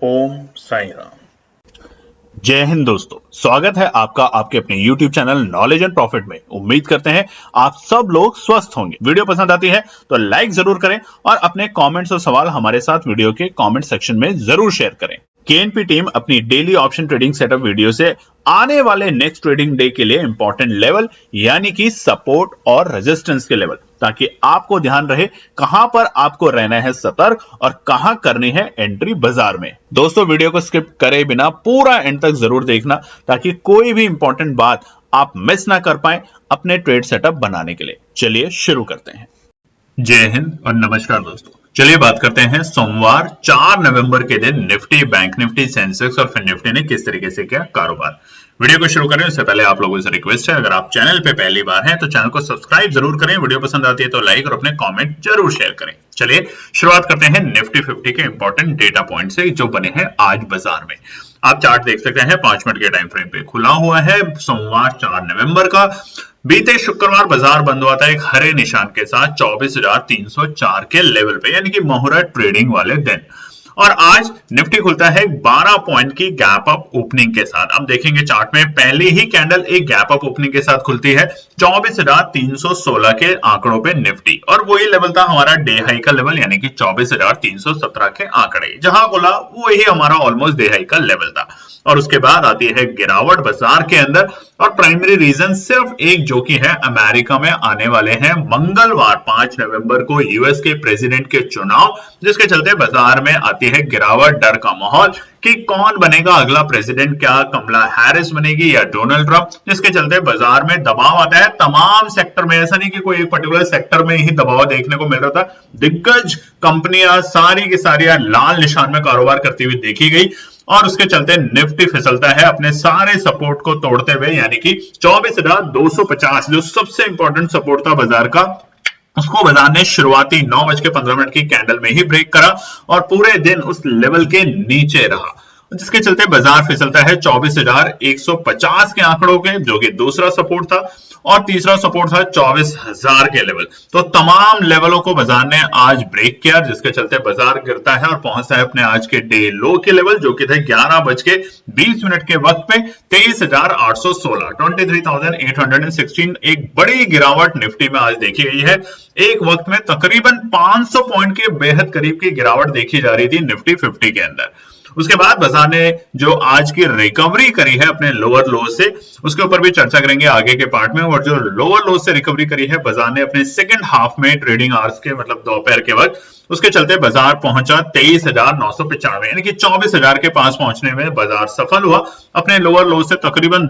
ओम साई राम। जय हिंद दोस्तों, स्वागत है आपका आपके अपने YouTube channel knowledge and profit में। उम्मीद करते हैं आप सब लोग स्वस्थ होंगे। वीडियो पसंद आती है तो लाइक जरूर करें और अपने कमेंट्स और सवाल हमारे साथ वीडियो के कमेंट सेक्शन में जरूर शेयर करें। केएनपी टीम अपनी daily option trading setup video से आने वाले नेक्स्ट ट्रेडिंग डे के लिए इंपॉर्टेंट लेवल यानी कि सपोर्ट और रेजिस्टेंस के लेवल, ताकि आपको ध्यान रहे कहां पर आपको रहना है सतर्क और कहां करनी है एंट्री बाजार में। दोस्तों, वीडियो को स्किप करे बिना पूरा एंड तक जरूर देखना ताकि कोई भी इंपॉर्टेंट बात आप मिस ना कर पाए अपने ट्रेड सेटअप बनाने के लिए। चलिए शुरू करते हैं। जय हिंद और नमस्कार दोस्तों, चलिए बात करते हैं सोमवार 4 नवंबर के दिन निफ्टी, बैंक निफ्टी, सेंसेक्स और फिर निफ्टी ने किस तरीके से किया कारोबार। वीडियो को शुरू करें उससे पहले आप लोगों से रिक्वेस्ट है, अगर आप चैनल पे पहली बार हैं तो चैनल को सब्सक्राइब जरूर करें, वीडियो पसंद आती है तो लाइक और अपने कमेंट जरूर शेयर करें। चलिए शुरुआत करते हैं निफ्टी 50 के इंपॉर्टेंट डेटा पॉइंट से जो बने हैं आज बाजार में। आप चार्ट देख सकते हैं 5 मिनट के टाइम फ्रेम पे खुला हुआ है सोमवार 4 नवंबर का। बीते शुक्रवार बाजार बंद हुआ था एक हरे निशान के साथ 24,304 के लेवल पे, यानी कि मुहूर्त ट्रेडिंग वाले दिन। और आज निफ्टी खुलता है 12 पॉइंट की गैप अप ओपनिंग के साथ। अब देखेंगे चार्ट में पहली ही कैंडल एक गैप अप ओपनिंग के साथ खुलती है 24,316 के आंकड़ों पे निफ्टी, और वही लेवल था हमारा डे हाई का लेवल, यानी कि 24,317 के आंकड़े। जहां खुला वही हमारा ऑलमोस्ट डे हाई का लेवल था। और उसके बाद आती है गिरावट बाजार के अंदर, और प्राइमरी रीजन सिर्फ एक जो कि है अमेरिका में आने वाले हैं मंगलवार 5 नवंबर को यूएस के प्रेसिडेंट के चुनाव, जिसके चलते बाजार में आती है गिरावट, डर का माहौल कि कौन बनेगा अगला प्रेसिडेंट, क्या कमला हैरिस बनेगी या डोनाल्ड ट्रंप, जिसके चलते बाजार में दबाव आता है तमाम सेक्टर में। ऐसा नहीं कि कोई एक पर्टिकुलर सेक्टर में ही दबाव देखने को मिल रहा था, दिग्गज कंपनियां सारी की सारी लाल निशान में कारोबार करती हुई देखी गई, और उसके चलते निफ्टी फिसलता है अपने सारे सपोर्ट को तोड़ते हुए, यानी कि 24,250 जो सबसे इंपॉर्टेंट सपोर्ट था बाजार का, उसको बाजार ने शुरुआती 9:15 की कैंडल में ही ब्रेक करा और पूरे दिन उस लेवल के नीचे रहा, जिसके चलते बाजार फिसलता है 24,150 के आंकड़ों के, जो कि दूसरा सपोर्ट था, और तीसरा सपोर्ट था 24,000 के लेवल। तो तमाम लेवलों को बाजार ने आज ब्रेक किया, जिसके चलते बाजार गिरता है और पहुंचता है अपने आज के डे लो के लेवल, जो कि थे 11:20 के वक्त पे 23,816, 23,816। एक बड़ी गिरावट निफ्टी में आज देखी गई है। एक वक्त में तकरीबन 500 पॉइंट के बेहद करीब की गिरावट देखी जा रही थी निफ्टी 50 के अंदर। उसके बाद बाजार ने जो आज की रिकवरी करी है अपने लोअर लो से, उसके ऊपर भी चर्चा करेंगे आगे के पार्ट में। और जो लोअर लो से रिकवरी करी है बाजार ने अपने सेकंड हाफ में ट्रेडिंग आवर्स के, मतलब दोपहर के वक्त, उसके चलते बाजार पहुंचा 23,995, यानी कि 24,000 के पास पहुंचने में बाजार सफल हुआ। अपने लोअर लो से तकरीबन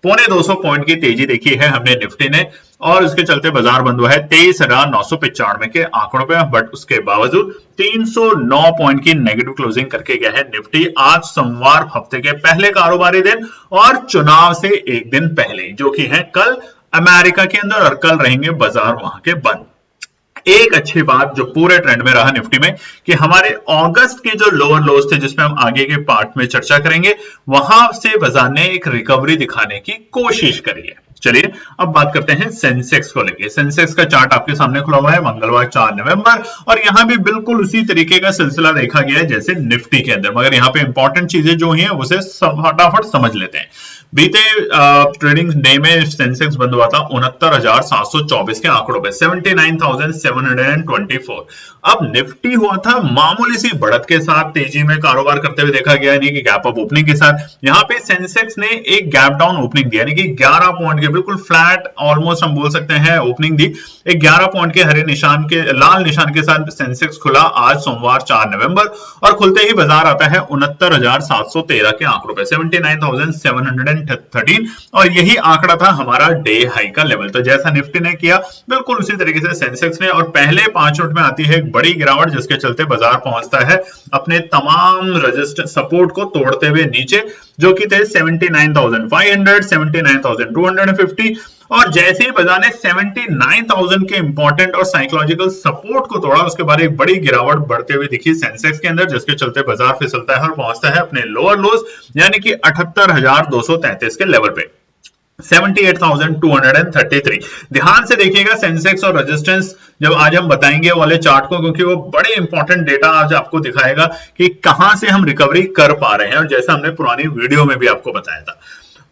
200 पॉइंट की तेजी देखी है हमने निफ्टी ने, और उसके चलते बाजार बंद हुआ है 23,995 के आंकड़ों पे। बट उसके बावजूद 309 पॉइंट की नेगेटिव क्लोजिंग करके गया है निफ्टी आज सोमवार हफ्ते के पहले कारोबारी दिन, और चुनाव से एक दिन पहले, जो कि है कल अमेरिका के अंदर, और कल रहेंगे बाजार वहां के बंद। एक अच्छी बात जो पूरे ट्रेंड में रहा निफ्टी में कि हमारे अगस्त के जो लोअर लोज थे, जिसमें हम आगे के पार्ट में चर्चा करेंगे, वहां से बाजार ने एक रिकवरी दिखाने की कोशिश करी है। चलिए अब बात करते हैं सेंसेक्स को लेके। सेंसेक्स का चार्ट आपके सामने खुला हुआ है मंगलवार 4 नवंबर, और यहां भी बिल्कुल उसी तरीके का सिलसिला देखा गया है जैसे निफ्टी के अंदर, मगर यहां पे इंपॉर्टेंट चीजें जो हैं उसे फटाफट समझ लेते हैं। बीते ट्रेडिंग डे में सेंसेक्स बंद हुआ था 69,724 के आंकड़ों पे, 79,724। अब निफ्टी हुआ था मामूली सी बढ़त के साथ तेजी में कारोबार करते हुए देखा गया, यानी कि गैप अप ओपनिंग के साथ। यहां पे सेंसेक्स ने एक गैप डाउन ओपनिंग दी, यानी कि 11 पॉइंट के बिल्कुल फ्लैट ऑलमोस्ट हम बोल सकते हैं ओपनिंग दी। एक 11 पॉइंट के हरे निशान के, लाल निशान के साथ सेंसेक्स खुला आज सोमवार 4 नवंबर, और खुलते ही बाजार आता है 69,713 के आंकड़ों पे, 79,713, और यही आंकड़ा था हमारा डे हाई का लेवल। तो जैसा निफ्टी ने किया बिल्कुल उसी तरीके से सेंसेक्स ने, और पहले 5 मिनट में आती है एक बड़ी गिरावट, जिसके चलते बाजार पहुंचता है अपने तमाम रेजिस्टेंस सपोर्ट को तोड़ते हुए नीचे, जो कि थे 79,500, 79,250, और जैसे ही बाजार ने 79,000 के इंपॉर्टेंट और साइकोलॉजिकल सपोर्ट को तोड़ा, उसके बाद एक बड़ी गिरावट बढ़ते हुए दिखी सेंसेक्स के अंदर, जिसके चलते बाजार फिसलता है और पहुंचता है अपने लोअर लोज, यानी कि 78,233 के लेवल पे। 78,233। ध्यान से देखिएगा सेंसेक्स और रेजिस्टेंस जब आज हम बताएंगे वाले चार्ट को, क्योंकि वो बड़े इंपॉर्टेंट डेटा आज आपको दिखाएगा कि कहां से हम रिकवरी कर पा रहे हैं, और जैसा हमने पुरानी वीडियो में भी आपको बताया था,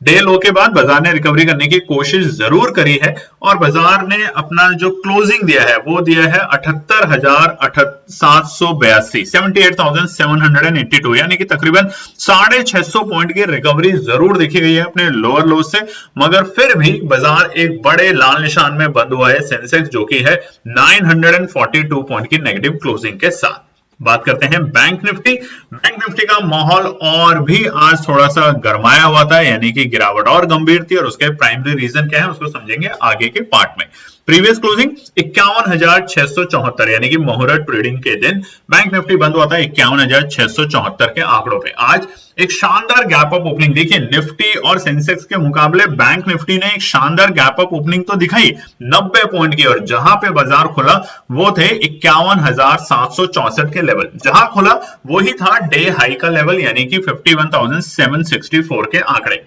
डे लो के बाद बाजार ने रिकवरी करने की कोशिश जरूर करी है, और बाजार ने अपना जो क्लोजिंग दिया है वो दिया है 78,782, 78,782, यानी कि तकरीबन 650 पॉइंट की रिकवरी जरूर देखी गई है अपने लोअर लो से, मगर फिर भी बाजार एक बड़े लाल निशान में बंद हुआ है सेंसेक्स, जो कि है 942 पॉइंट की नेगेटिव क्लोजिंग के साथ। बात करते हैं बैंक निफ्टी। बैंक निफ्टी का माहौल और भी आज थोड़ा सा गरमाया हुआ था, यानी कि गिरावट और गंभीर थी, और उसके प्राइमरी रीजन क्या है उसको समझेंगे आगे के पार्ट में। प्रीवियस क्लोजिंग 51,674, यानी कि मुहूर्त ट्रेडिंग के दिन बैंक निफ्टी बंद हुआ था 51,674 के आंकड़ों पे। आज एक शानदार गैप अप ओपनिंग, देखिए निफ्टी और सेंसेक्स के मुकाबले बैंक निफ्टी ने एक शानदार गैप अप ओपनिंग तो दिखाई 90 पॉइंट की, और जहां पे बाजार खुला वो थे 51,764 के लेवल, जहां खुला वही था डे हाई का लेवल, यानी कि 51,764 के आंकड़े।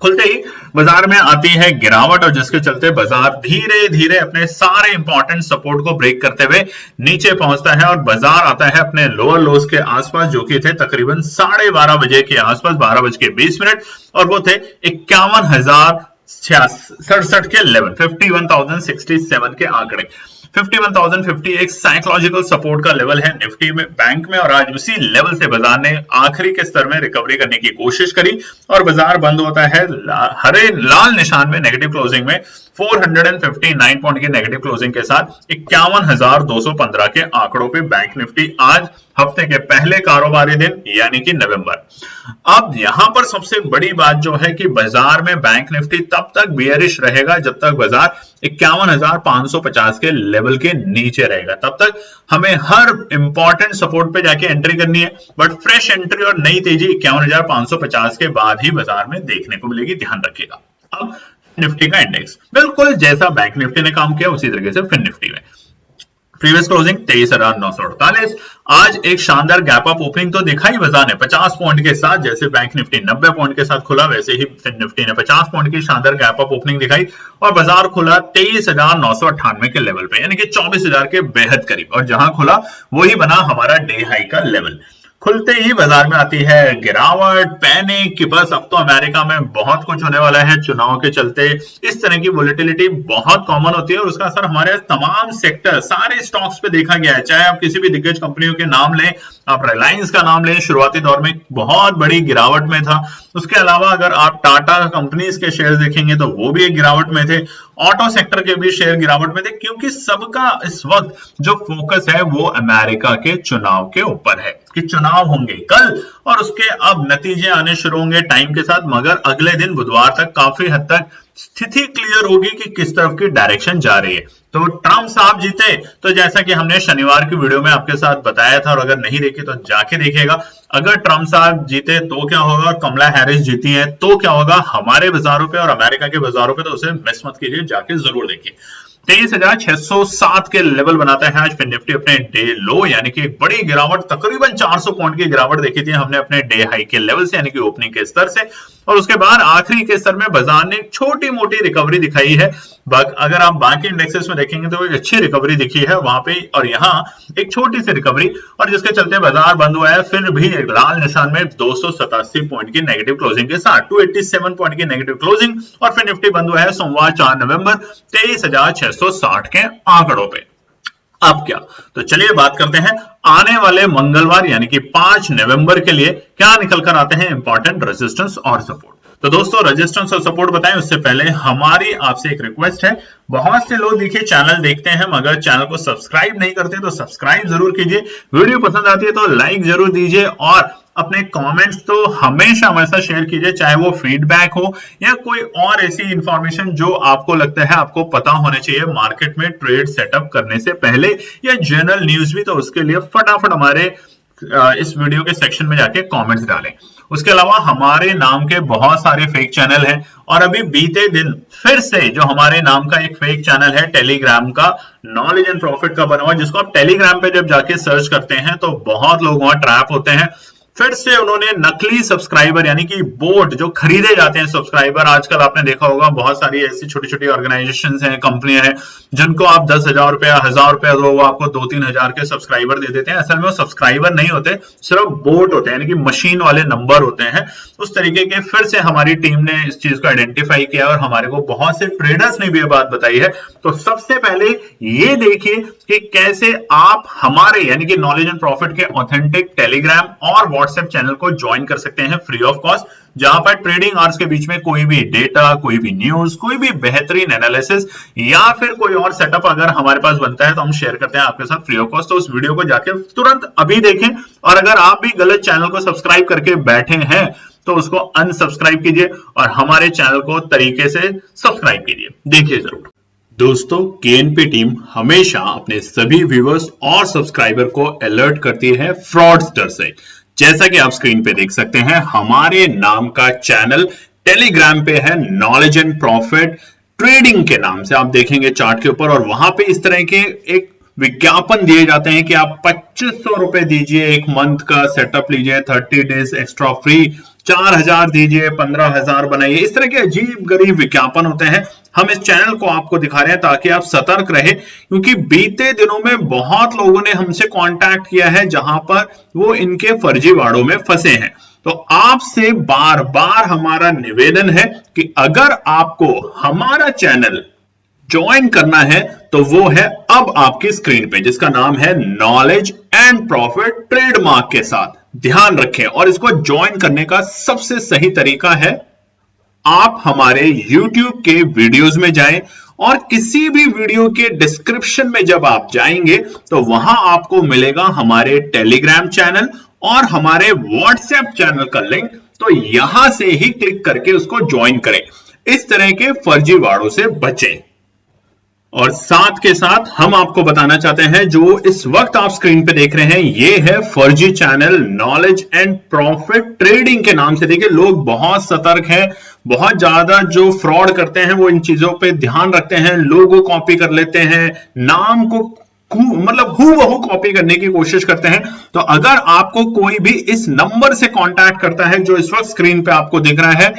खुलते ही बाजार में आती है गिरावट, और जिसके चलते बाजार धीरे धीरे अपने सारे इंपॉर्टेंट सपोर्ट को ब्रेक करते हुए नीचे पहुंचता है, और बाजार आता है अपने लोअर लोज के आसपास, जो कि थे तकरीबन 12:30 बजे के आसपास, 12:20, और वो थे 51,067 के लेवल, 51,067 के आंकड़े। 51,050 एक साइकोलॉजिकल सपोर्ट का लेवल है निफ्टी में, बैंक में, और आज उसी लेवल से बाजार ने आखिरी के स्तर में रिकवरी करने की कोशिश करी, और बाजार बंद होता है हरे लाल निशान में नेगेटिव क्लोजिंग में 459 पॉइंट की नेगेटिव क्लोजिंग के साथ 51,215 के आंकड़ों पे बैंक निफ्टी आज हफ्ते के पहले कारोबारी दिन, यानी कि नवंबर। अब यहां पर सबसे बड़ी बात जो है कि बाजार में बैंक निफ्टी तब तक बियरिश रहेगा जब तक बाजार 51,550 के लेवल के नीचे रहेगा, तब तक हमें हर इंपॉर्टेंट सपोर्ट पे जाके एंट्री करनी है, बट फ्रेश एंट्री और नई तेजी 51,550 के बाद ही बाजार में देखने को मिलेगी, ध्यान रखिएगा। अब निफ्टी का इंडेक्स बिल्कुल जैसा बैंक निफ्टी ने काम किया उसी तरीके से फिन निफ्टी में प्रीवियस क्लोजिंग 23,948। आज एक शानदार गैप अप ओपनिंग तो दिखाई बाजार ने 50 पॉइंट के साथ, जैसे बैंक निफ्टी 90 पॉइंट के साथ खुला वैसे ही फिन निफ्टी ने 50 पॉइंट की शानदार गैप अप ओपनिंग दिखाई, और बाजार खुला 23,998 के लेवल पे, यानी कि 24,000 के बेहद करीब, और जहां खुला वही बना हमारा डे हाई का लेवल। खुलते ही बाजार में आती है गिरावट, पैनिक कि बस अब तो अमेरिका में बहुत कुछ होने वाला है चुनाव के चलते। इस तरह की वोलेटिलिटी बहुत कॉमन होती है, और उसका असर हमारे तमाम सेक्टर सारे स्टॉक्स पे देखा गया है। चाहे आप किसी भी दिग्गज कंपनियों के नाम लें, आप रिलायंस का नाम लें, शुरुआती दौर में बहुत बड़ी गिरावट में था। उसके अलावा अगर आप टाटा कंपनीज के शेयर देखेंगे तो वो भी एक गिरावट में थे, ऑटो सेक्टर के भी शेयर गिरावट में थे, क्योंकि सबका इस वक्त जो फोकस है वो अमेरिका के चुनाव के ऊपर है कि चुनाव होंगे कल, और उसके अब नतीजे आने शुरू होंगे टाइम के साथ, मगर अगले दिन बुधवार तक काफी हद तक स्थिति क्लियर होगी कि किस तरफ की डायरेक्शन जा रही है। तो ट्रंप साहब जीते तो जैसा कि हमने शनिवार की वीडियो में आपके साथ बताया था, और अगर नहीं देखी तो जाके देखिएगा, अगर ट्रंप साहब जीते तो क्या होगा, और कमला हैरिस जीती है तो क्या होगा हमारे बाजारों पे और अमेरिका के बाजारों पे, तो उसे मिस मत कीजिए, जाके जरूर देखिए। 23,607 के लेवल बनाता है आज फिन निफ्टी अपने डे लो, यानी कि एक बड़ी गिरावट, तकरीबन 400 पॉइंट की गिरावट देखी थी हमने अपने डे हाई के लेवल से, यानी कि ओपनिंग के स्तर से, और उसके बाद आखिरी के स्तर में बाजार ने छोटी मोटी रिकवरी दिखाई है। अगर आप बाकी इंडेक्सेस में देखेंगे तो एक अच्छी रिकवरी दिखी है वहां पे, और यहाँ एक छोटी सी रिकवरी, और जिसके चलते बाजार बंद हुआ है फिर भी एक लाल निशान में 287 पॉइंट की नेगेटिव क्लोजिंग के साथ, 287 पॉइंट की नेगेटिव क्लोजिंग, और फिर निफ्टी बंद हुआ है सोमवार 4 नवंबर 23,660 के आंकड़ों पे। अब क्या, तो चलिए बात करते हैं आने वाले मंगलवार यानी कि 5 नवंबर के लिए क्या निकल कर आते हैं इंपॉर्टेंट रेजिस्टेंस और सपोर्ट। तो दोस्तों रेजिस्टेंस और सपोर्ट बताएं उससे पहले हमारी आपसे एक रिक्वेस्ट है, बहुत से लोग देखिए चैनल देखते हैं मगर चैनल को सब्सक्राइब नहीं करते, तो सब्सक्राइब जरूर कीजिए, वीडियो पसंद आती है तो लाइक जरूर दीजिए, और अपने कमेंट्स तो हमेशा हमारे साथ शेयर कीजिए, चाहे वो फीडबैक हो या कोई और ऐसी इंफॉर्मेशन जो आपको लगता है आपको पता होने चाहिए मार्केट में ट्रेड सेटअप करने से पहले, या जनरल न्यूज भी, तो उसके लिए फटाफट हमारे इस वीडियो के सेक्शन में जाके कमेंट्स डालें। उसके अलावा हमारे नाम के बहुत सारे फेक चैनल हैं, और अभी बीते दिन फिर से जो हमारे नाम का एक फेक चैनल है टेलीग्राम का, नॉलेज एंड प्रॉफिट का बना हुआ, जिसको आप टेलीग्राम पे जब जाके सर्च करते हैं तो बहुत लोग वहां ट्रैप होते हैं। फिर से उन्होंने नकली सब्सक्राइबर यानी कि बोट जो खरीदे जाते हैं सब्सक्राइबर, आजकल आपने देखा होगा बहुत सारी ऐसी छोटी छोटी ऑर्गेनाइजेशंस हैं, कंपनियां हैं जिनको आप 10,000 रुपया 1,000 रुपया दो, वो आपको 2-3 हजार के सब्सक्राइबर दे देते हैं। असल में वो सब्सक्राइबर नहीं होते, सिर्फ बोट होते हैं यानी कि मशीन वाले नंबर होते हैं। उस तरीके के फिर से हमारी टीम ने इस चीज को आइडेंटिफाई किया और हमारे को बहुत से ट्रेडर्स ने भी ये बात बताई है। तो सबसे पहले ये देखिए कि कैसे आप हमारे यानी कि नॉलेज एंड प्रॉफिट के ऑथेंटिक टेलीग्राम और व्हाट्सएप चैनल को ज्वाइन कर सकते हैं फ्री ऑफ कॉस्ट, जहां पर ट्रेडिंग आवर्स के बीच में कोई भी डेटा, कोई भी न्यूज, कोई भी बेहतरीन एनालिसिस या फिर कोई और सेटअप अगर हमारे पास बनता है तो हम शेयर करते हैं आपके साथ फ्री ऑफ कॉस्ट। तो उस वीडियो को जाके तुरंत अभी देखें, और अगर आप भी गलत चैनल को सब्सक्राइब करके बैठे हैं तो उसको अनसब्सक्राइब कीजिए और हमारे चैनल को तरीके से सब्सक्राइब कीजिए। देखिए जरूर दोस्तों, केएनपी टीम हमेशा अपने सभी व्यूअर्स और सब्सक्राइबर को अलर्ट करती है फ्रॉडस्टर से। जैसा कि आप स्क्रीन पे देख सकते हैं, हमारे नाम का चैनल टेलीग्राम पे है, नॉलेज एंड प्रॉफिट ट्रेडिंग के नाम से आप देखेंगे चार्ट के ऊपर, और वहां पे इस तरह के एक विज्ञापन दिए जाते हैं कि आप 2500 रुपए दीजिए, एक मंथ का सेटअप लीजिए, 30 डेज एक्स्ट्रा फ्री, 4,000 दीजिए, 15,000 बनाइए। इस तरह के अजीब गरीब विज्ञापन होते हैं। हम इस चैनल को आपको दिखा रहे हैं ताकि आप सतर्क रहे, क्योंकि बीते दिनों में बहुत लोगों ने हमसे कांटेक्ट किया है जहां पर वो इनके फर्जीवाड़ों में फंसे हैं। तो आपसे बार बार हमारा निवेदन है कि अगर आपको हमारा चैनल ज्वाइन करना है तो वो है अब आपकी स्क्रीन पे, जिसका नाम है नॉलेज एंड प्रॉफिट ट्रेडमार्क के साथ। ध्यान रखें, और इसको ज्वाइन करने का सबसे सही तरीका है आप हमारे YouTube के वीडियोस में जाएं, और किसी भी वीडियो के डिस्क्रिप्शन में जब आप जाएंगे तो वहां आपको मिलेगा हमारे टेलीग्राम चैनल और हमारे व्हाट्सएप चैनल का लिंक। तो यहां से ही क्लिक करके उसको ज्वाइन करें, इस तरह के फर्जीवाड़ों से बचें। और साथ के साथ हम आपको बताना चाहते हैं, जो इस वक्त आप स्क्रीन पे देख रहे हैं ये है फर्जी channel knowledge and profit trading के नाम से। देखिए, लोग बहुत सतर्क हैं, बहुत ज्यादा जो फ्रॉड करते हैं वो इन चीजों पे ध्यान रखते हैं, लोगो कॉपी कर लेते हैं, नाम को मतलब हूबहू कॉपी करने की कोशिश करते हैं। तो अगर आपको कोई भी इस नंबर से कांटेक्ट करता है जो इस वक्त स्क्रीन पे आपको दिख रहा है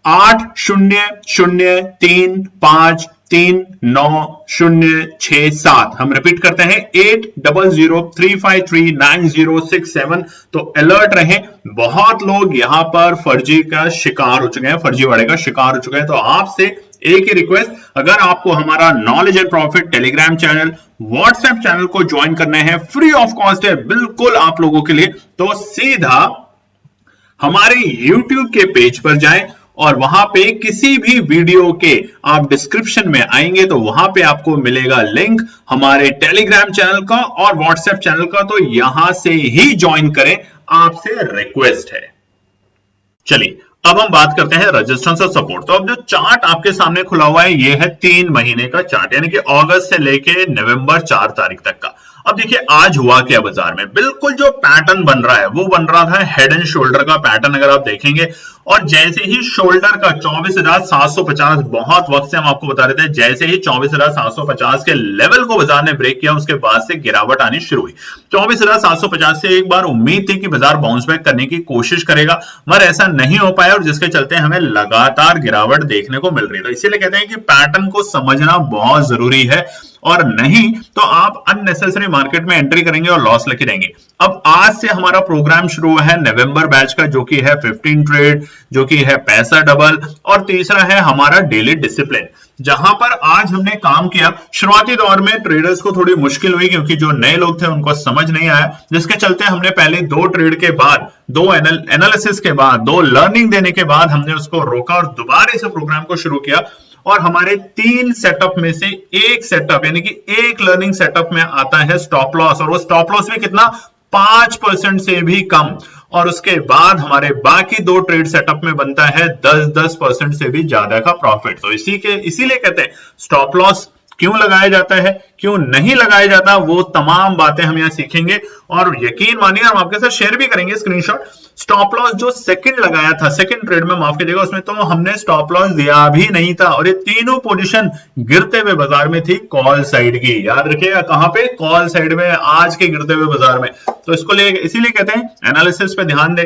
8003539067, हम रिपीट करते हैं 8003539067, तो अलर्ट रहें। बहुत लोग यहां पर फर्जी का शिकार हो चुके हैं, फर्जीवाड़े का शिकार हो चुके हैं। तो आपसे एक ही रिक्वेस्ट, अगर आपको हमारा knowledge and profit Telegram channel, WhatsApp channel को ज्वाइन करना है, फ्री ऑफ कॉस्ट है बिल्कुल आप लोगों के लिए, तो सीधा हमारे YouTube के पेज पर जाएं और वहां पे किसी भी वीडियो के आप डिस्क्रिप्शन में आएंगे तो वहां पे आपको मिलेगा लिंक हमारे टेलीग्राम चैनल का और व्हाट्सएप चैनल का, तो यहां से ही ज्वाइन करें, आपसे रिक्वेस्ट है। चलिए अब हम बात करते हैं रजिस्टेंस और सपोर्ट। तो अब जो चार्ट आपके सामने खुला हुआ है ये है 3 महीने का चार्ट, यानी कि अगस्त से लेके नवंबर 4 तारीख तक का। अब देखिए आज हुआ क्या बाजार में, बिल्कुल जो पैटर्न बन रहा है वो बन रहा था हेड एंड शोल्डर का पैटर्न, अगर आप देखेंगे। और जैसे ही शोल्डर का 24,750, बहुत वक्त से हम आपको बता रहे थे, जैसे ही 24,750 के लेवल को बाजार ने ब्रेक किया उसके बाद से गिरावट आनी शुरू हुई। 24,750 से एक बार उम्मीद थी कि बाजार बाउंस बैक करने की कोशिश करेगा, मगर ऐसा नहीं हो पाया, और जिसके चलते हमें लगातार गिरावट देखने को मिल रही है। तो इसीलिए कहते हैं कि पैटर्न को समझना बहुत जरूरी है, और नहीं तो आप अननेसेसरी मार्केट में एंट्री करेंगे और लॉस लेके रहेंगे। अब आज से हमारा प्रोग्राम शुरू हुआ है नवंबर बैच का, जो कि है 15 ट्रेड, जो कि है पैसा डबल, और तीसरा है हमारा डेली डिसिप्लिन, जहां पर आज हमने काम किया। शुरुआती दौर में ट्रेडर्स को थोड़ी मुश्किल हुई क्योंकि जो नए लोग थे उनको समझ नहीं आया, जिसके चलते हमने पहले 2 ट्रेड के बाद, 2 एनालिसिस के बाद, 2 लर्निंग देने के बाद हमने उसको रोका और दोबारा से प्रोग्राम को शुरू किया। और हमारे 3 सेटअप में से एक सेटअप यानी कि एक लर्निंग सेटअप में आता है स्टॉप लॉस, और वो स्टॉप लॉस भी कितना, 5% से भी कम। और उसके बाद हमारे बाकी 2 ट्रेड सेटअप में बनता है 10% से भी ज्यादा का प्रॉफिट। तो इसीलिए कहते हैं स्टॉप लॉस क्यों लगाया जाता है, क्यों नहीं लगाया जाता, वो तमाम बातें हम यहाँ सीखेंगे। और यकीन मानिए हम आपके साथ शेयर भी करेंगे स्क्रीनशॉट। स्टॉप लॉस जो सेकंड लगाया था, सेकंड ट्रेड में, माफ कीजिएगा, उसमें तो हमने स्टॉप लॉस दिया भी नहीं था और ये तीनों पोजीशन गिरते हुए बाजार में थी कॉल साइड की। याद रखिएगा कहां पे, कॉल साइड में, आज के गिरते हुए बाजार में। तो इसको ले इसीलिए कहते हैं एनालिसिस पे ध्यान दें,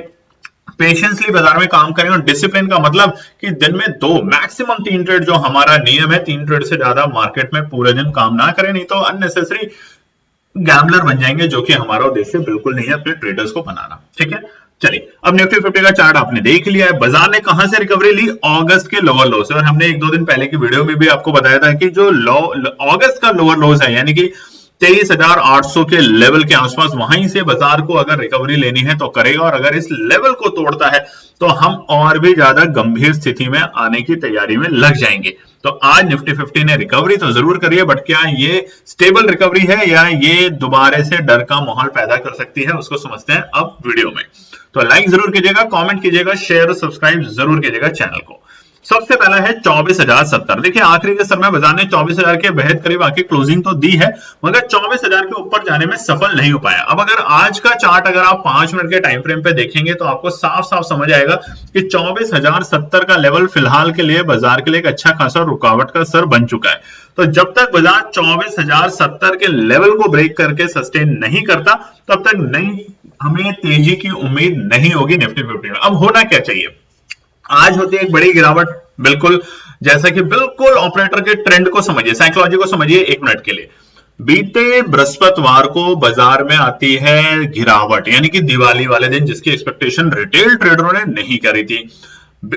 पेशेंसली बाजार में काम करें। और डिसिप्लिन का मतलब कि दिन में 2 मैक्सिमम 3 ट्रेड जो हमारा नियम है, 3 ट्रेड से ज्यादा मार्केट में पूरे दिन काम ना करें, नहीं तो अननेसेसरी गैम्बलर बन जाएंगे, जो कि हमारा उद्देश्य बिल्कुल नहीं है अपने ट्रेडर्स को बनाना। ठीक है, चलिए अब निफ्टी 50 का चार्ट आपने देख लिया है। बाजार ने कहां से रिकवरी ली, अगस्त के लोअर लो से। और हमने 1-2 दिन पहले की वीडियो में भी आपको बताया था कि जो अगस्त का लोअर लोज है, यानी कि 23,800 के लेवल के आसपास, वहीं से बाजार को अगर रिकवरी लेनी है तो करेगा। और अगर इस लेवल को तोड़ता है तो हम और भी ज्यादा गंभीर स्थिति में आने की तैयारी में लग जाएंगे। तो आज निफ्टी 50 ने रिकवरी तो जरूर करी है, बट क्या ये स्टेबल रिकवरी है या ये दोबारा से डर का माहौल पैदा कर सकती है, उसको समझते हैं अब वीडियो में। तो लाइक जरूर कीजिएगा, कमेंट कीजिएगा, शेयर और सब्सक्राइब जरूर कीजिएगा चैनल को। सबसे पहला है 24,070। देखिए आखिरी के समय बाजार ने 24,000 के बेहद करीब आके क्लोजिंग तो दी है, मगर 24,000 के ऊपर जाने में सफल नहीं हो पाया। अब अगर आज का चार्ट अगर आप 5 मिनट के टाइम फ्रेम पे देखेंगे तो आपको साफ साफ समझ आएगा कि 24,070 का लेवल फिलहाल के लिए बाजार के लिए एक अच्छा खासा रुकावट का सर बन चुका है। तो जब तक बाजार 24,070 के लेवल को ब्रेक करके सस्टेन नहीं करता, तब तक नई हमें तेजी की उम्मीद नहीं होगी निफ्टी 50 में। अब होना क्या चाहिए, आज होती है एक बड़ी गिरावट, बिल्कुल जैसा कि बिल्कुल ऑपरेटर के ट्रेंड को समझिए, साइकोलॉजी को समझिए 1 मिनट के लिए। बीते बृहस्पतिवार को बाजार में आती है गिरावट, यानी कि दिवाली वाले दिन, जिसकी एक्सपेक्टेशन रिटेल ट्रेडरों ने नहीं करी थी।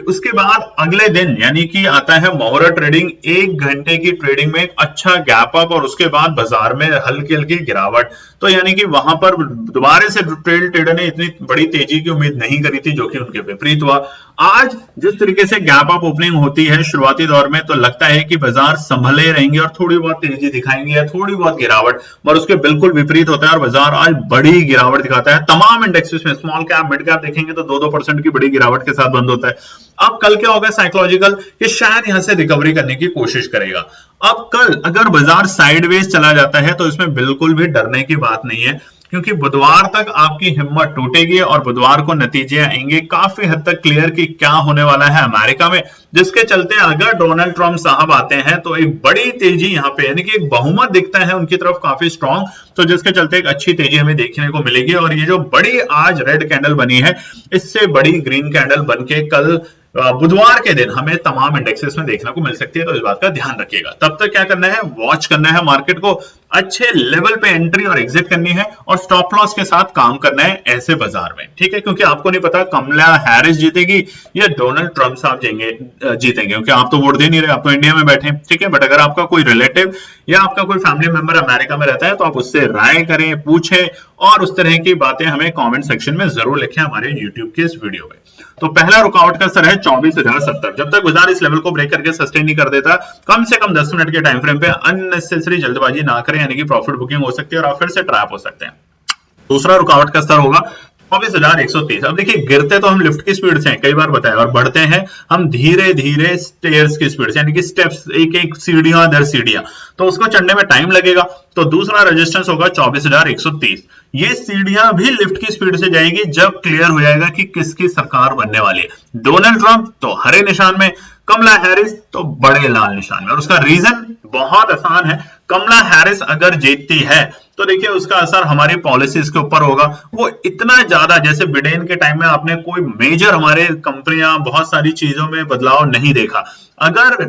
उसके बाद अगले दिन यानी कि आता है मुहूर्त ट्रेडिंग, 1 घंटे की ट्रेडिंग में एक अच्छा गैप अप और उसके बाद बाजार में हल्की हल्की गिरावट। तो यानी कि वहां पर दोबारा से रिटेल ट्रेडर ने इतनी बड़ी तेजी की उम्मीद नहीं करी थी, जो कि उनके विपरीत हुआ। आज जिस तरीके से गैप अप ओपनिंग होती है शुरुआती दौर में, तो लगता है कि बाजार संभले रहेंगे और थोड़ी बहुत तेजी दिखाएंगे या थोड़ी बहुत गिरावट, और उसके बिल्कुल विपरीत होता है और बाजार आज बड़ी गिरावट दिखाता है। तमाम इंडेक्सेस में स्मॉल कैप मिड कैप देखेंगे तो 2-2% की बड़ी गिरावट के साथ बंद होता है। अब कल क्या होगा साइकोलॉजिकल, कि शायद यहां से रिकवरी करने की कोशिश करेगा। अब कल अगर बाजार साइडवेज चला जाता है तो इसमें बिल्कुल भी डरने की बात नहीं है, क्योंकि बुधवार तक आपकी हिम्मत टूटेगी और बुधवार को नतीजे आएंगे काफी हद तक क्लियर कि क्या होने वाला है अमेरिका में, जिसके चलते अगर डोनाल्ड ट्रंप साहब आते हैं तो एक बड़ी तेजी यहाँ पे, यानी कि एक बहुमत दिखता है उनकी तरफ काफी स्ट्रांग, तो जिसके चलते एक अच्छी तेजी हमें देखने को मिलेगी। और ये जो बड़ी आज रेड कैंडल बनी है, इससे बड़ी ग्रीन कैंडल बनके कल बुधवार के दिन हमें तमाम इंडेक्सेस में देखने को मिल सकती है। तो इस बात का ध्यान रखिएगा। तब तक क्या करना है, वॉच करना है मार्केट को, अच्छे लेवल पे एंट्री और एग्जिट करनी है और स्टॉप लॉस के साथ काम करना है ऐसे बाजार में, ठीक है। क्योंकि आपको नहीं पता कमला हैरिस जीतेगी या डोनाल्ड ट्रंप साहब जीतेंगे, क्योंकि आप तो वोट दे नहीं रहे, आप तो इंडिया में बैठे, ठीक है। बट अगर आपका कोई रिलेटिव या आपका कोई फैमिली मेंबर अमेरिका में रहता है तो आप उससे राय करें, पूछें, और उस तरह की बातें हमें कमेंट सेक्शन में जरूर लिखें हमारे यूट्यूब के इस वीडियो में। तो पहला रुकावट का स्तर है 24,070। जब तक बाजार इस लेवल को ब्रेक करके सस्टेन नहीं कर देता, कम से कम 10 मिनट के टाइम फ्रेम पे अननेसेसरी जल्दबाजी ना करें, यानी कि प्रॉफिट बुकिंग हो सकती है और आप फिर से ट्रैप हो सकते हैं। दूसरा रुकावट का स्तर होगा 24,130। अब देखिए गिरते तो हम लिफ्ट की स्पीड से हैं, कई बार बताया, और बढ़ते हैं हम धीरे धीरे स्टेयर्स की स्पीड से, यानी कि स्टेप्स, एक एक सीढ़ियां दर सीढ़ियां, तो उसको चढ़ने में टाइम लगेगा। तो दूसरा रेजिस्टेंस होगा 24,130। ये सीढ़ियां भी लिफ्ट की स्पीड से जाएगी जब क्लियर हो जाएगा कि किसकी सरकार बनने वाली है। डोनाल्ड ट्रंप तो हरे निशान में, कमला हैरिस तो बड़े लाल निशान में। और उसका रीजन बहुत आसान है, कमला हैरिस अगर जीतती है तो देखिए उसका असर हमारी पॉलिसीज के ऊपर होगा। वो इतना ज्यादा, जैसे बिडेन के टाइम में आपने कोई मेजर हमारे कंपनियां बहुत सारी चीजों में बदलाव नहीं देखा। अगर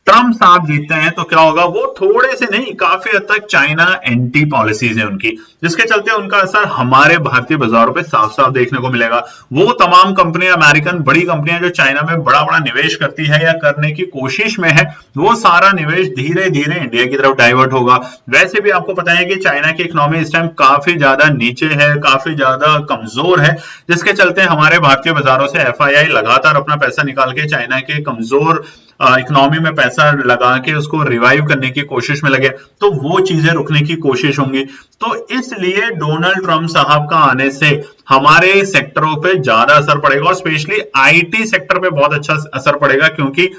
ट्रंप साहब जीतते हैं तो क्या होगा, वो थोड़े से नहीं काफी हद तक चाइना एंटी पॉलिसीज है उनकी, जिसके चलते उनका असर हमारे भारतीय बाजारों पे साफ साफ देखने को मिलेगा। वो तमाम कंपनियां, अमेरिकन बड़ी कंपनियां जो चाइना में बड़ा बड़ा निवेश करती है या करने की कोशिश में है, वो सारा निवेश धीरे धीरे इंडिया की तरफ डाइवर्ट होगा। वैसे भी आपको पता है कि चाइना की इकोनॉमी इस टाइम काफी ज्यादा नीचे है, काफी ज्यादा कमजोर है, जिसके चलते हमारे भारतीय बाजारों से एफआईआई लगातार अपना पैसा निकाल के चाइना के कमजोर इकोनॉमी में पैसा लगा के उसको रिवाइव करने की कोशिश में लगे, तो वो चीजें रुकने की कोशिश होंगी। तो इसलिए डोनाल्ड ट्रंप साहब का आने से हमारे सेक्टरों पे ज्यादा असर पड़ेगा और स्पेशली आईटी सेक्टर पे बहुत अच्छा असर पड़ेगा, क्योंकि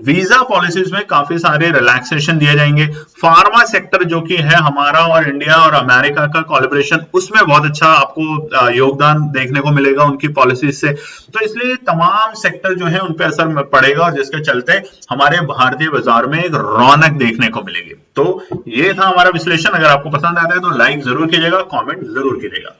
वीजा पॉलिसीज में काफी सारे रिलैक्सेशन दिए जाएंगे। फार्मा सेक्टर जो कि है हमारा और इंडिया और अमेरिका का कोलैबोरेशन, उसमें बहुत अच्छा आपको योगदान देखने को मिलेगा उनकी पॉलिसीज से। तो इसलिए तमाम सेक्टर जो है उन पे असर पड़ेगा और जिसके चलते हमारे भारतीय बाजार में एक रौनक देखने को मिलेगी। तो ये था हमारा विश्लेषण। अगर आपको पसंद आता है तो लाइक जरूर कीजिएगा, कमेंट जरूर कीजिएगा।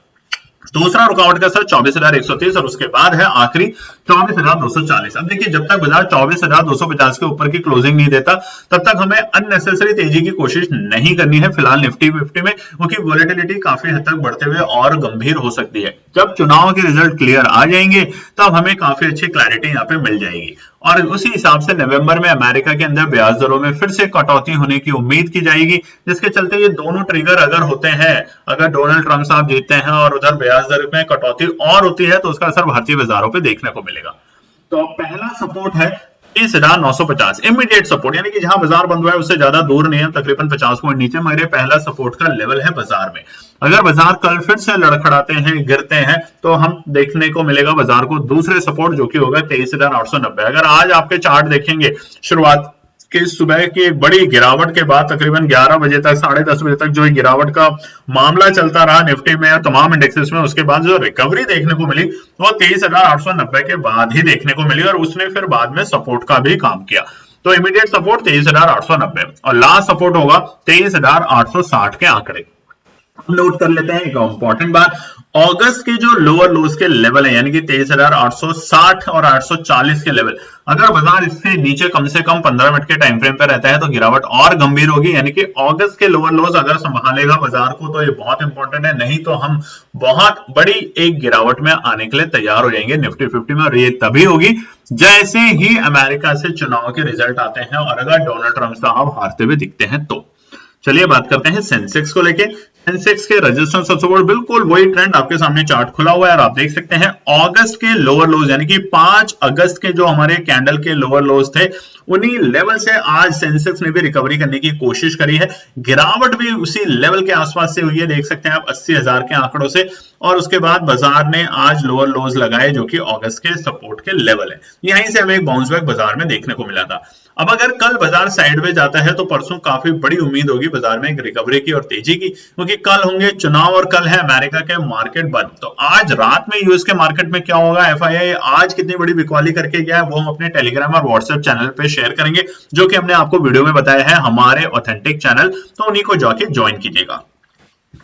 दूसरा रुकावट का सर 24,130 और उसके बाद है आखिरी 24,240। अब देखिए, जब तक बाजार 24,250 के ऊपर की क्लोजिंग नहीं देता तब तक हमें अननेसेसरी तेजी की कोशिश नहीं करनी है फिलहाल निफ्टी 50 में, क्योंकि वोलेटिलिटी काफी हद तक बढ़ते हुए और गंभीर हो सकती है। जब चुनाव के रिजल्ट क्लियर आ जाएंगे तब हमें काफी अच्छी क्लैरिटी यहाँ पे मिल जाएगी और उसी हिसाब से नवंबर में अमेरिका के अंदर ब्याज दरों में फिर से कटौती होने की उम्मीद की जाएगी, जिसके चलते ये दोनों ट्रिगर अगर होते हैं, अगर डोनाल्ड ट्रंप साहब जीतते हैं और उधर ब्याज दर में कटौती और होती है तो उसका असर भारतीय बाजारों पे देखने को मिलेगा। तो पहला सपोर्ट है 23,950 इमीडिएट सपोर्ट, यानी कि जहां बाजार बंद हुआ है उससे ज्यादा दूर नहीं है, तकरीबन 50 पॉइंट नीचे, मगर ये पहला सपोर्ट का लेवल है बाजार में। अगर बाजार कल फिर से लड़खड़ाते हैं, गिरते हैं, तो हम देखने को मिलेगा बाजार को दूसरे सपोर्ट जो कि होगा 23,890। अगर आज आपके चार्ट देखेंगे, शुरुआत कि सुबह की एक बड़ी गिरावट के बाद तकरीबन 11 बजे तक, 10:30 बजे तक जो गिरावट का मामला चलता रहा निफ्टी में और तमाम इंडेक्सेस में, उसके बाद जो रिकवरी देखने को मिली वो 23,890 के बाद ही देखने को मिली और उसने फिर बाद में सपोर्ट का भी काम किया। तो इमीडिएट सपोर्ट 23,890 और लास्ट सपोर्ट होगा 23,860 के आंकड़े। नोट कर लेते हैं एक इंपॉर्टेंट बात, अगस्त के जो लोअर लोज के लेवल है यानी कि 23,860 और 840 के लेवल, अगर बाजार इससे नीचे कम से कम 15 मिनट के टाइम फ्रेम पे रहता है तो गिरावट और गंभीर होगी। यानी कि अगस्त के लोअर लोज अगर संभालेगा बाजार को तो ये बहुत इंपॉर्टेंट है, नहीं तो हम बहुत बड़ी एक गिरावट में आने के लिए तैयार हो जाएंगे निफ्टी 50 में, और ये तभी होगी जैसे ही अमेरिका से चुनाव के रिजल्ट आते हैं और अगर डोनाल्ड ट्रंप साहब हारते हुए दिखते हैं तो। चलिए बात करते हैं सेंसेक्स को लेके। सेंसेक्स के रेजिस्टेंस और सपोर्ट बिल्कुल वही ट्रेंड, आपके सामने चार्ट खुला हुआ है और आप देख सकते हैं अगस्त के लोअर लोज यानी कि 5 अगस्त के जो हमारे कैंडल के लोअर लोज थे उन्हीं लेवल से आज सेंसेक्स ने भी रिकवरी करने की कोशिश करी है। गिरावट भी उसी लेवल के आसपास से हुई है, देख सकते हैं आप 80,000 के आंकड़ों से, और उसके बाद बाजार ने आज लोअर लोज लगाए जो कि अगस्त के सपोर्ट के लेवल है। यहीं से हमें एक बाउंस बैक बाजार में देखने को मिला था। अब अगर कल बाजार साइडवेज जाता है तो परसों काफी बड़ी उम्मीद होगी बाजार में एक रिकवरी की और तेजी की, क्योंकि कल होंगे चुनाव और कल है अमेरिका के मार्केट बंद। तो आज रात में यूएस के मार्केट में क्या होगा, एफआईआई आज कितनी बड़ी बिकवाली करके गया है वो हम अपने टेलीग्राम और व्हाट्सएप चैनल पे शेयर करेंगे, जो कि हमने आपको वीडियो में बताया है हमारे ऑथेंटिक चैनल, तो उन्हीं को जाके ज्वाइन कीजिएगा।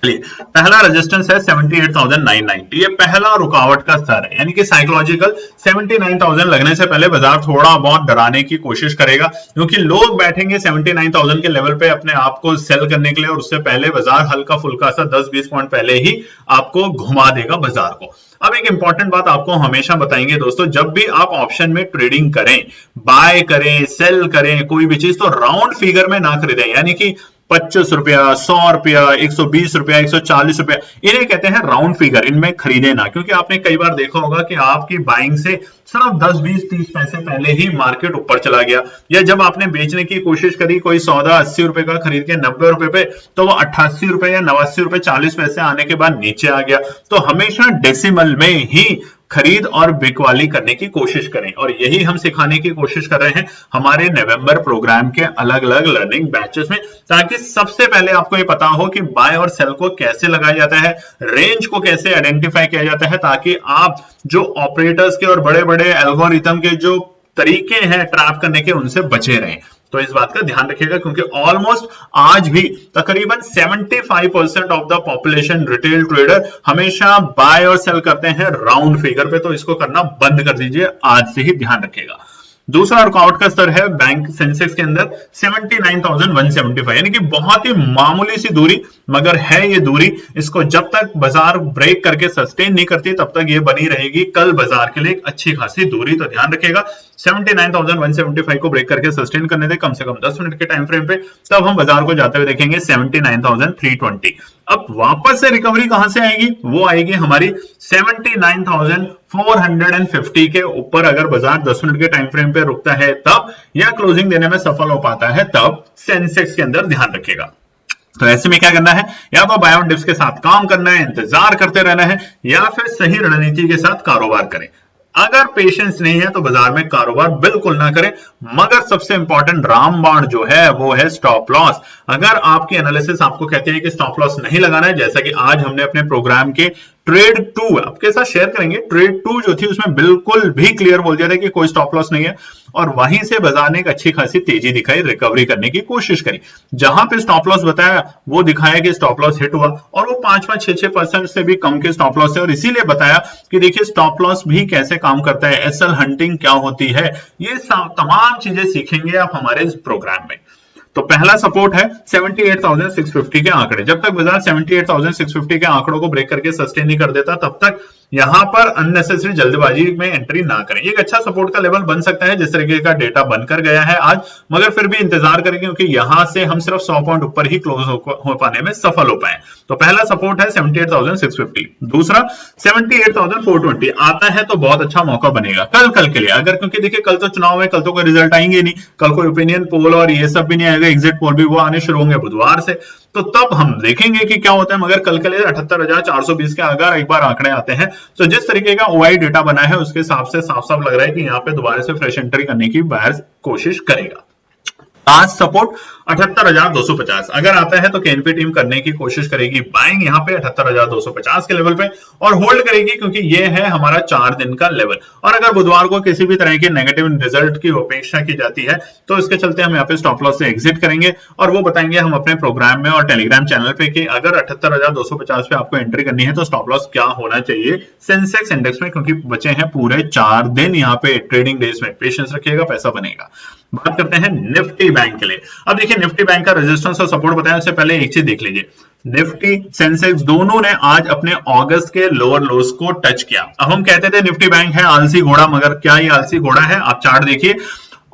पहला रेजिस्टेंस है 78,990, ये पहला रुकावट का स्तर है, यानी कि साइकोलॉजिकल 79,000 लगने से पहले बाजार थोड़ा बहुत डराने की कोशिश करेगा, क्योंकि लोग बैठेंगे 79,000 के लेवल पे अपने आप को सेल करने के लिए और उससे पहले बाजार हल्का फुल्का सा 10-20 पॉइंट पहले ही आपको घुमा देगा बाजार को। अब एक इंपॉर्टेंट बात आपको हमेशा बताएंगे दोस्तों, जब भी आप ऑप्शन में ट्रेडिंग करें, बाय करें, सेल करें कोई भी चीज, तो राउंड फिगर में ना खरीदें, यानी कि 25 रुपया, 100 रुपया, 120 रुपया, 140 रुपया, इन्हें कहते हैं राउंड फिगर, इनमें खरीदे ना, क्योंकि आपने कई बार देखा होगा कि आपकी बाइंग से सिर्फ 10, 20, 30 पैसे पहले ही मार्केट ऊपर चला गया, या जब आपने बेचने की कोशिश करी कोई सौदा 80 रुपए का खरीद के 90 रुपए पे, तो वो 88 रुपए या 89 रुपए 40 पैसे आने के बाद नीचे आ गया। तो हमेशा डेसिमल में ही खरीद और बिकवाली करने की कोशिश करें, और यही हम सिखाने की कोशिश कर रहे हैं हमारे नवंबर प्रोग्राम के अलग अलग लर्निंग बैचेस में, ताकि सबसे पहले आपको ये पता हो कि बाय और सेल को कैसे लगाया जाता है, रेंज को कैसे आइडेंटिफाई किया जाता है, ताकि आप जो ऑपरेटर्स के और बड़े बड़े एल्गोरिथम के जो तरीके हैं ट्रैप करने के उनसे बचे रहें। तो इस बात का ध्यान रखिएगा, क्योंकि ऑलमोस्ट आज भी तकरीबन 75% of the population retail trader हमेशा बाय और सेल करते हैं राउंड फिगर पे, तो इसको करना बंद कर दीजिए, आज से ही ध्यान रखिएगा। दूसरा रुकावट का स्तर है बैंक सेंसेक्स के अंदर 79,175, यानी कि बहुत ही मामूली सी दूरी, मगर है ये दूरी, इसको जब तक बाजार ब्रेक करके सस्टेन नहीं करती तब तक ये बनी रहेगी कल बाजार के लिए एक अच्छी खासी दूरी। तो ध्यान रखिएगा 79,175 को ब्रेक करके सस्टेन करने दे कम से कम 10 मिनट के टाइम फ्रेम पे, तब हम बाजार को जाते हुए देखेंगे 79,320। अब वापस से रिकवरी कहां से आएगी, वो आएगी हमारी 79,450 के ऊपर। अगर बाजार 10 मिनट के टाइम फ्रेम पे रुकता है तब, या क्लोजिंग देने में सफल हो पाता है तब, सेंसेक्स के अंदर ध्यान रखिएगा। तो ऐसे में क्या करना है, या तो बाय ऑन डिप्स के साथ काम करना है, इंतजार करते रहना है, या फिर सही रणनीति के साथ कारोबार करें। अगर पेशेंस नहीं है तो बाजार में कारोबार बिल्कुल ना करें। मगर सबसे इंपॉर्टेंट रामबाण जो है वो है स्टॉप लॉस। अगर आपकी एनालिसिस आपको कहते हैं कि स्टॉप लॉस नहीं लगाना है, जैसा कि आज हमने अपने प्रोग्राम के ट्रेड 2 आपके साथ शेयर करेंगे, ट्रेड 2 जो थी उसमें बिल्कुल भी क्लियर बोल दिया था कि कोई स्टॉप लॉस नहीं है, और वहीं से बाजार ने एक अच्छी खासी तेजी दिखाई, रिकवरी करने की कोशिश करी। जहां पे स्टॉप लॉस बताया वो दिखाया कि स्टॉप लॉस हिट हुआ, और वो 5-5, 6-6% से भी कम के स्टॉप लॉस है, और इसीलिए बताया कि देखिए स्टॉप लॉस भी कैसे काम करता है, एसएल हंटिंग क्या होती है, ये तमाम चीजें सीखेंगे आप हमारे इस प्रोग्राम में। तो पहला सपोर्ट है 78,650 के आंकड़े। जब तक बाजार 78,650 के आंकड़ों को ब्रेक करके सस्टेन नहीं कर देता तब तक यहां पर अननेसेसरी जल्दबाजी में एंट्री ना करें। एक अच्छा सपोर्ट का लेवल बन सकता है जिस तरीके का डेटा बनकर गया है आज, मगर फिर भी इंतजार करेंगे क्योंकि यहां से हम सिर्फ 100 पॉइंट ऊपर ही क्लोज हो पाने में सफल हो पाए। तो पहला सपोर्ट है 78,650। दूसरा 78,420 आता है तो बहुत अच्छा मौका बनेगा कल के लिए, अगर क्योंकि देखिए कल तो चुनाव है, कल तो कोई रिजल्ट आएंगे नहीं, कल कोई ओपिनियन पोल और ये सब भी नहीं आएगा, एग्जिट पोल भी वो आने शुरू होंगे बुधवार से, तो तब हम देखेंगे कि क्या होता है। मगर कल के लिए 78,420 के अगर एक बार आंकड़े आते हैं तो जिस तरीके का ओआई डेटा बना है उसके हिसाब से साफ साफ लग रहा है कि यहाँ पे दोबारा से फ्रेश एंट्री करने की बायर्स कोशिश करेगा। आज सपोर्ट 78,250 अगर आता है तो केएनपी टीम करने की कोशिश करेगी बाइंग यहाँ पे 78,250 के लेवल पे, और होल्ड करेगी क्योंकि ये है हमारा 4 दिन का लेवल। और अगर बुधवार को किसी भी तरह के नेगेटिव रिजल्ट की अपेक्षा की जाती है तो इसके चलते हम यहाँ पे स्टॉप लॉस से एग्जिट करेंगे, और वो बताएंगे हम अपने प्रोग्राम में और टेलीग्राम चैनल पे कि अगर 78,250 पे आपको एंट्री करनी है तो स्टॉप लॉस क्या होना चाहिए सेंसेक्स इंडेक्स में, क्योंकि बचे हैं पूरे 4 दिन यहाँ पे ट्रेडिंग डेज में। पेशेंस रखिएगा, पैसा बनेगा। बात करते हैं निफ्टी बैंक के लिए। अब देखिए निफ्टी बैंक का रेजिस्टेंस और सपोर्ट बताया, उससे पहले एक चीज देख लीजिए, निफ्टी सेंसेक्स दोनों ने आज अपने अगस्त के लोअर लोस को टच किया। अब हम कहते थे निफ्टी बैंक है आलसी घोड़ा, मगर क्या ये आलसी घोड़ा है? आप चार्ट देखिए,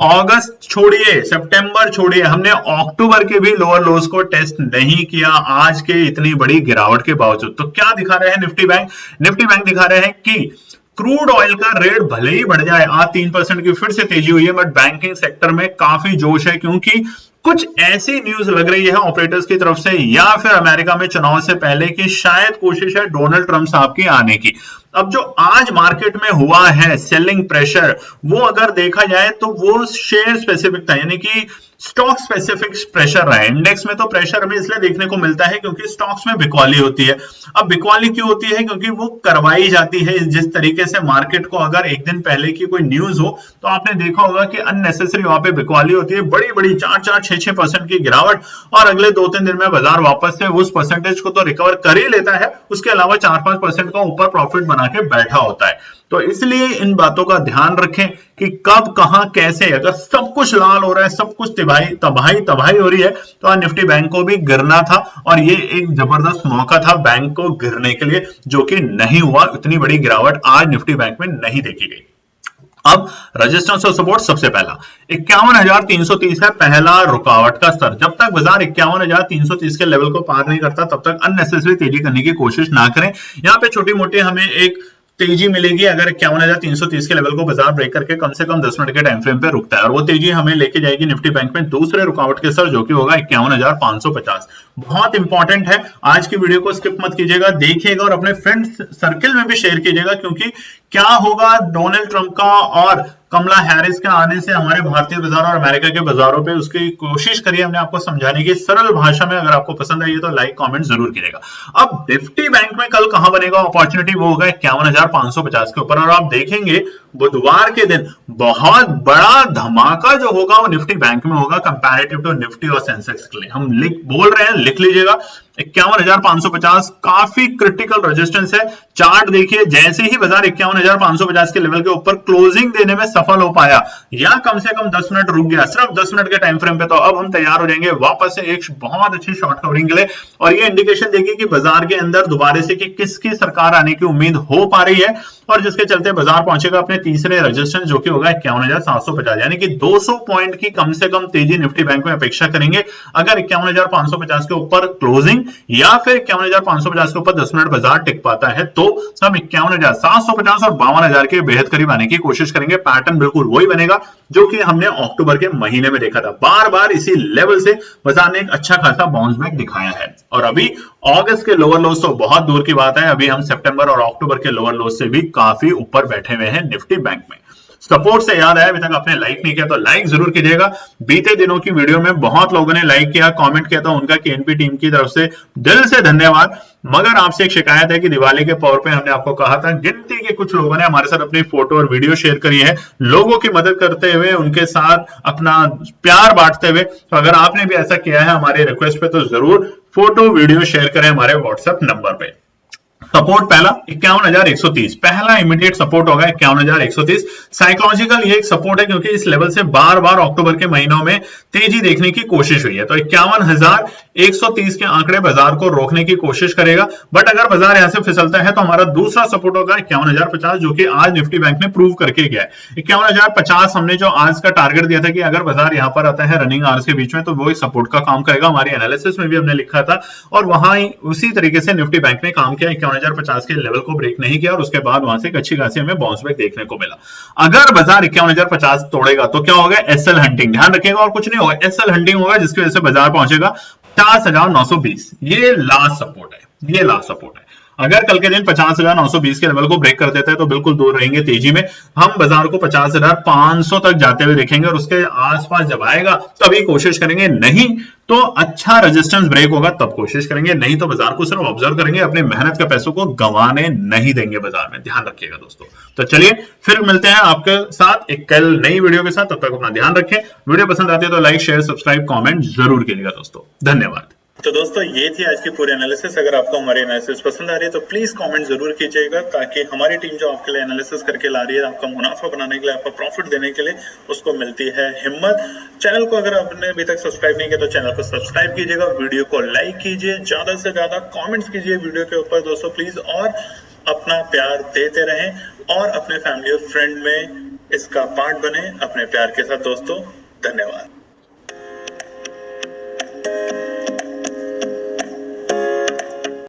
अगस्त छोड़िए, सितंबर छोड़िए, हमने अक्टूबर के भी लोअर लोस को टेस्ट नहीं किया आज के इतनी बड़ी गिरावट के बावजूद। तो क्या दिखा रहे हैं निफ्टी बैंक? निफ्टी बैंक दिखा रहे हैं कि क्रूड ऑयल का रेट भले ही बढ़ जाए, आज 3% की फिर से तेजी हुई है, बट बैंकिंग सेक्टर में काफी जोश है, क्योंकि कुछ ऐसी न्यूज लग रही है ऑपरेटर्स की तरफ से या फिर अमेरिका में चुनाव से पहले की शायद कोशिश है डोनाल्ड ट्रंप साहब की आने की। अब जो आज मार्केट में हुआ है सेलिंग प्रेशर, वो अगर देखा जाए तो वो शेयर स्पेसिफिक था, यानी कि स्टॉक स्पेसिफिक प्रेशर रहा है। इंडेक्स में तो प्रेशर हमें इसलिए देखने को मिलता है क्योंकि स्टॉक्स में बिकवाली होती है। अब बिकवाली क्यों होती है? क्योंकि वो करवाई जाती है जिस तरीके से मार्केट को अगर एक दिन पहले की कोई न्यूज हो तो आपने देखा होगा कि अननेसेसरी वहां पे बिकवाली होती है, बड़ी बड़ी 4-4, 6-6% की गिरावट, और अगले 2-3 दिन में बाजार वापस से उस परसेंटेज को तो रिकवर कर ही लेता है, उसके अलावा 4-5% का ऊपर प्रॉफिट बना के बैठा होता है। तो इसलिए इन बातों का ध्यान रखें कि कब कहां कैसे, अगर सब कुछ लाल हो रहा है, सब कुछ तबाही हो रही है, तो आज निफ्टी बैंक को भी गिरना था, और ये एक जबरदस्त मौका था बैंक को गिरने के लिए, जो कि नहीं हुआ। इतनी बड़ी गिरावट आज निफ्टी बैंक में नहीं देखी गई। अब रेजिस्टेंस और सपोर्ट, सबसे पहला 51,330 है पहला रुकावट का स्तर। जब तक बाजार 51,330 के लेवल को पार नहीं करता तब तक अननेसेसरी तेजी करने की कोशिश ना करें। यहाँ पे छोटी मोटी हमें एक तेजी मिलेगी अगर 51,330 के लेवल को बाजार ब्रेक करके कम से कम 10 मिनट के टाइम फ्रेम पे रुकता है, और वो तेजी हमें लेके जाएगी निफ्टी बैंक में दूसरे रुकावट के स्तर जो कि होगा 51,550। बहुत इंपॉर्टेंट है, आज की वीडियो को स्किप मत कीजिएगा, देखिएगा और अपने फ्रेंड सर्किल में भी शेयर कीजिएगा, क्योंकि क्या होगा डोनाल्ड ट्रंप का और कमला हैरिस के आने से हमारे भारतीय बाजार और अमेरिका के बाजारों पे, उसकी कोशिश करिए हमने आपको समझाने की सरल भाषा में। अगर आपको पसंद आई तो लाइक कमेंट जरूर कीजिएगा। अब निफ्टी बैंक में कल कहां बनेगा अपॉर्चुनिटी, वो होगा 51,550 के ऊपर, और आप देखेंगे बुधवार के दिन बहुत बड़ा धमाका जो होगा वो निफ्टी बैंक में होगा कंपैरेटिव टू निफ्टी और सेंसेक्स के लिए। हम बोल रहे हैं, लिख लीजिएगा, 51,550 काफी क्रिटिकल रेजिस्टेंस है। चार्ट देखिए, जैसे ही बाजार 51,550 के लेवल के ऊपर क्लोजिंग देने में सफल हो पाया या कम से कम 10 मिनट रुक गया, सिर्फ 10 मिनट के टाइम फ्रेम पे, तो अब हम तैयार हो जाएंगे वापस से एक बहुत अच्छी शॉर्ट कवरिंग के लिए, और ये इंडिकेशन देगी कि बाजार के अंदर दोबारा से कि किसकी सरकार आने की उम्मीद हो पा रही है, और जिसके चलते बाजार पहुंचेगा अपने में तीसरे रजिस्टेंस जो कि होगा 51,750, यानी कि 200 पॉइंट की कम से कम तेजी निफ्टी बैंक में अपेक्षा करेंगे। अगर 51,550 के ऊपर क्लोजिंग या फिर 51,550 के ऊपर 10 मिनट बाजार टिक पाता है तो हम 51,750 और 52,000 के बेहद करीब आने की कोशिश करेंगे। पैटर्न बिल्कुल वही बनेगा जो कि हमने अक्टूबर के महीने में देखा था। बार बार इसी लेवल से बाजार ने एक अच्छा खासा बाउंस बैक दिखाया है और अभी अगस्त के लोअर लोज तो बहुत दूर की बात है, अभी हम सितंबर और अक्टूबर के लोअर लोज से भी काफी ऊपर बैठे हुए हैं निफ्टी बैंक में। सपोर्ट से याद आया, अभी तक आपने लाइक नहीं किया तो लाइक जरूर कीजिएगा। बीते दिनों की वीडियो में बहुत लोगों ने लाइक किया, कमेंट किया, तो उनका केएनपी टीम की तरफ से दिल से धन्यवाद। मगर आपसे एक शिकायत है कि दिवाली के पौर पे हमने आपको कहा था, गिनती के कुछ लोगों ने हमारे साथ अपनी फोटो और वीडियो शेयर करी है, लोगों की मदद करते हुए, उनके साथ अपना प्यार बांटते हुए। तो अगर आपने भी ऐसा किया है हमारे रिक्वेस्ट पे तो जरूर फोटो वीडियो शेयर करें हमारे व्हाट्सएप नंबर पे। सपोर्ट पहला 51,130, पहला इमीडिएट सपोर्ट होगा 51,130। साइकोलॉजिकल ये एक सपोर्ट है क्योंकि इस लेवल से बार बार अक्टूबर के महीनों में तेजी देखने की कोशिश हुई है, तो 51,130 के आंकड़े बाजार को रोकने की कोशिश करेगा। बट अगर बाजार यहां से फिसलता है तो हमारा दूसरा सपोर्ट होगा 51,050, जो कि आज निफ्टी बैंक ने प्रूव करके गया है। 51,050 हमने जो आज का टारगेट दिया था कि अगर बाजार यहां पर आता है रनिंग आवर्स के बीच में तो वो एक सपोर्ट का काम करेगा, हमारी एनालिसिस में भी हमने लिखा था और वहां उसी तरीके से निफ्टी बैंक ने काम किया। 51,050 के लेवल को ब्रेक नहीं किया और उसके बाद वहां से एक अच्छी खासी हमें बाउंस बैक देखने को मिला। अगर बाजार 51,050 तोड़ेगा तो क्या होगा, एसएल हंटिंग, ध्यान रखिएगा और कुछ नहीं होगा, एसएल हंटिंग होगा जिसकी वजह से बाजार पहुंचेगा 50,920। ये लास्ट सपोर्ट है, ये लास्ट सपोर्ट है। अगर कल के दिन 50,920 के लेवल को ब्रेक कर देता है तो बिल्कुल दूर रहेंगे तेजी में, हम बाजार को 50,500 तक जाते हुए देखेंगे और उसके आसपास जब आएगा तभी कोशिश करेंगे, नहीं तो अच्छा रेजिस्टेंस ब्रेक होगा तब कोशिश करेंगे, नहीं तो बाजार को सिर्फ ऑब्जर्व करेंगे, अपने मेहनत के पैसों को गंवाने नहीं देंगे बाजार में, ध्यान रखिएगा दोस्तों। तो चलिए फिर मिलते हैं आपके साथ एक कल नई वीडियो के साथ, तब तक अपना ध्यान रखें। वीडियो पसंद आती है तो लाइक शेयर सब्सक्राइब कमेंट जरूर कीजिएगा दोस्तों, धन्यवाद। तो दोस्तों ये थी आज की पूरी एनालिसिस। अगर आपको हमारी एनालिसिस पसंद आ रही है तो प्लीज कमेंट जरूर कीजिएगा, ताकि हमारी टीम जो आपके लिए एनालिसिस करके ला रही है, आपका मुनाफा बनाने के लिए, आपका प्रॉफिट देने के लिए, उसको मिलती है हिम्मत। चैनल को अगर आपने अभी तक सब्सक्राइब नहीं किया तो चैनल को सब्सक्राइब कीजिएगा, वीडियो को लाइक कीजिए, ज्यादा से ज्यादा कॉमेंट्स कीजिए वीडियो के ऊपर दोस्तों प्लीज, और अपना प्यार देते रहें और अपने फैमिली और फ्रेंड में इसका पार्ट बने अपने प्यार के साथ दोस्तों। धन्यवाद।